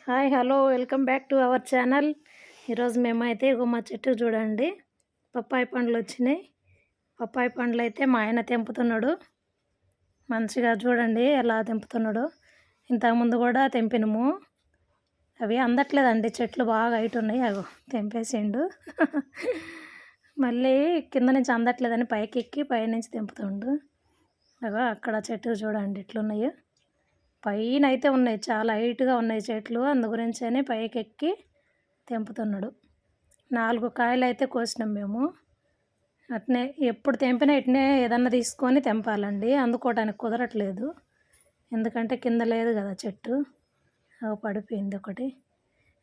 Hi hello welcome back to our channel. ఈరోజు మేమైతే ఇగో మా చెట్టు చూడండి, పప్పాయి పండ్లు వచ్చినాయి. పప్పాయి పండ్లు అయితే మా ఆయన తెంపుతున్నాడు. మంచిగా చూడండి ఎలా తెంపుతున్నాడు. ఇంతకుముందు కూడా తెంపినము, అవి అందట్లేదండి. చెట్లు బాగా హైట్ ఉన్నాయి, అగో తెంపేసిండు. మళ్ళీ కింద నుంచి అందట్లేదని పైకి ఎక్కి పైనుంచి తెంపుతుండు. అగో అక్కడ చెట్టు చూడండి ఎట్లున్నాయో. పైన అయితే ఉన్నాయి, చాలా హైట్గా ఉన్నాయి చెట్లు, అందు గురించి అని పైకి ఎక్కి తెంపుతున్నాడు. 4 కాయలు అయితే కోసినాం మేము. అట్నే ఎప్పుడు తెంపినా ఇట్నే ఏదన్నా తీసుకొని తెంపాలండి, అందుకోవడానికి కుదరట్లేదు. ఎందుకంటే కింద లేదు కదా చెట్టు, పడిపోయింది ఒకటి.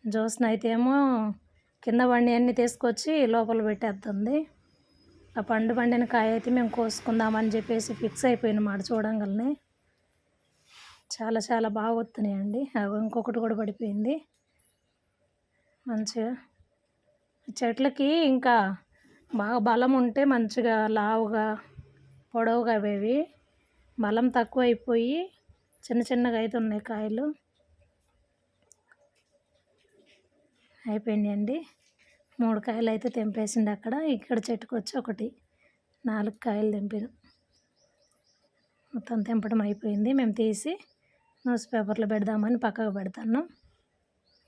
జ్యోత్స్న అయితే ఏమో కింద బండి అన్నీ తీసుకొచ్చి లోపల పెట్టేస్తుంది. ఆ పండిన కాయ అయితే మేము కోసుకుందామని చెప్పేసి ఫిక్స్ అయిపోయినమాట. చూడంగానే చాలా చాలా బాగా వస్తున్నాయండి. ఇంకొకటి కూడా పడిపోయింది. మంచిగా చెట్లకి ఇంకా బాగా బలం ఉంటే మంచిగా లావుగా పొడవుగా అవేవి. బలం తక్కువ అయిపోయి చిన్న చిన్నగా అయితే ఉన్నాయి కాయలు. అయిపోయినాయండి. 3 కాయలు అయితే తెంపేసిండి అక్కడ. ఇక్కడ చెట్టుకు వచ్చి 4 కాయలు తెంపాను. మొత్తం తెంపడం అయిపోయింది. మేము తీసి న్యూస్ పేపర్లో పెడదామని పక్కకు పెడతాను.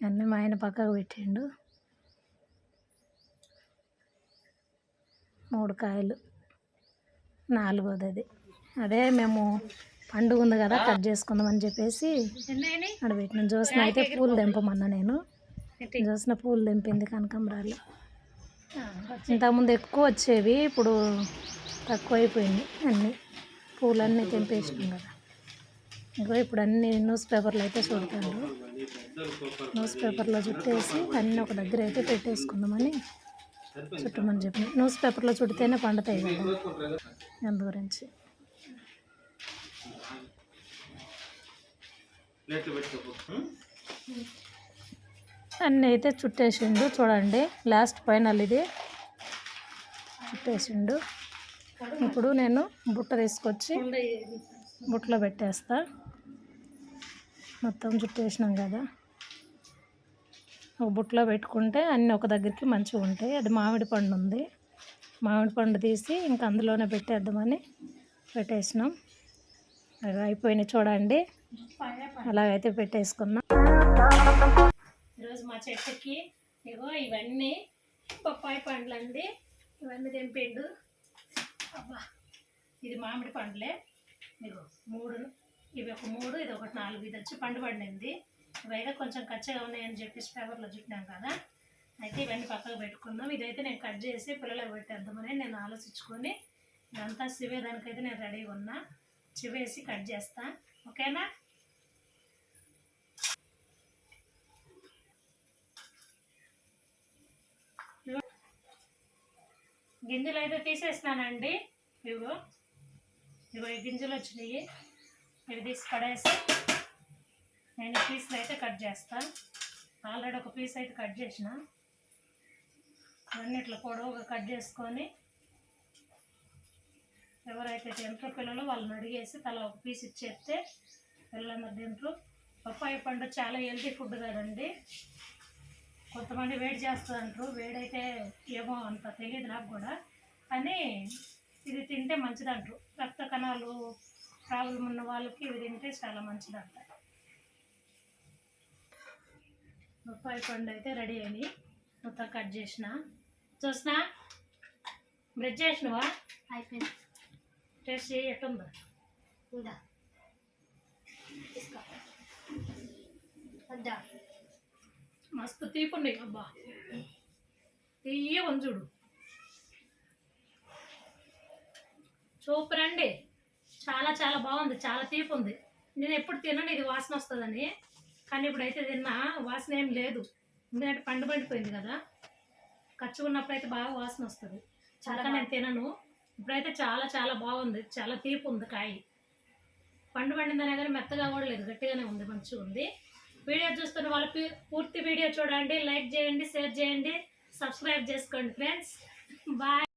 అన్నీ మా ఆయన పక్కకు పెట్టిండు. 3 కాయలు, 4వది అదే మేము పండుగ ఉంది కదా కట్ చేసుకుందామని చెప్పేసి అక్కడ పెట్టిన. జ్యోత్స్న అయితే పూలు తెంపమన్నా నేను. జ్యోత్స్న పూలు తెంపింది కనకాంబరాలు. ఇంతకుముందు ఎక్కువ వచ్చేవి, ఇప్పుడు తక్కువ అయిపోయింది. అన్నీ పూలన్నీ తెంపేసినాం కదా. ఇంకా ఇప్పుడు అన్ని న్యూస్ పేపర్లు అయితే చుడతాడు. న్యూస్ పేపర్లో చుట్టేసి అన్నీ ఒక దగ్గర అయితే పెట్టేసుకుందామని చుట్టమని చెప్పి. న్యూస్ పేపర్లో చుడితేనే పండుతాయి కదా, అందు గురించి. అన్నీ అయితే చుట్టేసిండు చూడండి. లాస్ట్ ఫైనల్ ఇది చుట్టేసిండు. ఇప్పుడు నేను బుట్ట తీసుకొచ్చి బుట్టలో పెట్టేస్తా. మొత్తం చుట్టేసినాం కదా, ఒక బుట్టలో పెట్టుకుంటే అన్నీ ఒక దగ్గరికి మంచిగా ఉంటాయి. అది మామిడి పండు ఉంది, మామిడి పండు తీసి ఇంకా అందులోనే పెట్టేద్దామని పెట్టేసినాం. అవి అయిపోయినాయి చూడండి. అలాగైతే పెట్టేసుకున్నాం. ఈరోజు మా చెట్టుకి ఇగో ఇవన్నీ పప్పాయి పండ్లు అండి. ఇవన్నీ తెంపిండు. అబ్బా, ఇది మామిడి పండ్లే. ఇగో 3, ఇవి ఒక 3, ఇది ఒకటి 4. ఇది వచ్చి పండు పడింది. ఇవైతే కొంచెం కచ్చగా ఉన్నాయని చెప్పేసి పేపర్లో చుట్టినాం కదా. అయితే ఇవన్నీ పక్కకు పెట్టుకుందాం. ఇదైతే నేను కట్ చేసి పిల్లలకు పెట్టేద్దామని నేను ఆలోచించుకొని ఇదంతా చివేదానికైతే నేను రెడీగా ఉన్నా. చివేసి కట్ చేస్తా, ఓకేనా? గింజలు అయితే తీసేసినానండి. ఇగో ఈ గింజలు వచ్చినాయి. ఇవి తీసి పడేసి నేను పీసులు అయితే కట్ చేస్తాను. ఆల్రెడీ ఒక పీస్ అయితే కట్ చేసిన. ఇవన్నీ ఇట్లా పొడవుగా కట్ చేసుకొని ఎవరైతే తింటారో పిల్లలు వాళ్ళని అడిగేసి తలా ఒక పీస్ ఇచ్చేస్తే పిల్లలందరూ తింటారు. పప్పాయి పండు చాలా హెల్తీ ఫుడ్ కదండి. కొంతమంది వేడి చేస్తుందంటారు, వేడైతే ఏమో అంత తెలియదు నాకు కూడా, కానీ ఇది తింటే మంచిదంటారు. రక్త కణాలు ప్రాబ్లం ఉన్న వాళ్ళకి ఇవి తింటే చాలా మంచిదంట. పప్పాయి పండు అయితే రెడీ అయ్యి మొత్తం కట్ చేసిన. చూసినా బ్రెడ్ చేసినవా? అయిపోయింది. టేస్ట్ చేయి, ఎట్టుందా? ఉందా? మస్తు తీపి ఉన్నాయి. అబ్బా, తీయ చూడు, సూపర్ అండి. చాలా చాలా బాగుంది, చాలా తీపి ఉంది. నేను ఎప్పుడు తినను ఇది వాసన వస్తుందని, కానీ ఇప్పుడైతే తిన్నా వాసన ఏం లేదు. ఎందుకంటే పండు పండిపోయింది కదా. ఖర్చు ఉన్నప్పుడు అయితే బాగా వాసన వస్తుంది. చాలా నేను తినను. ఇప్పుడైతే చాలా చాలా బాగుంది, చాలా తీపి ఉంది కాయ. పండు పండిందనే కానీ మెత్తగా కూడా లేదు, గట్టిగానే ఉంది, మంచిగా ఉంది. వీడియో చూస్తున్న వాళ్ళకి పూర్తి వీడియో చూడండి, లైక్ చేయండి, షేర్ చేయండి, సబ్స్క్రైబ్ చేసుకోండి ఫ్రెండ్స్. బాయ్.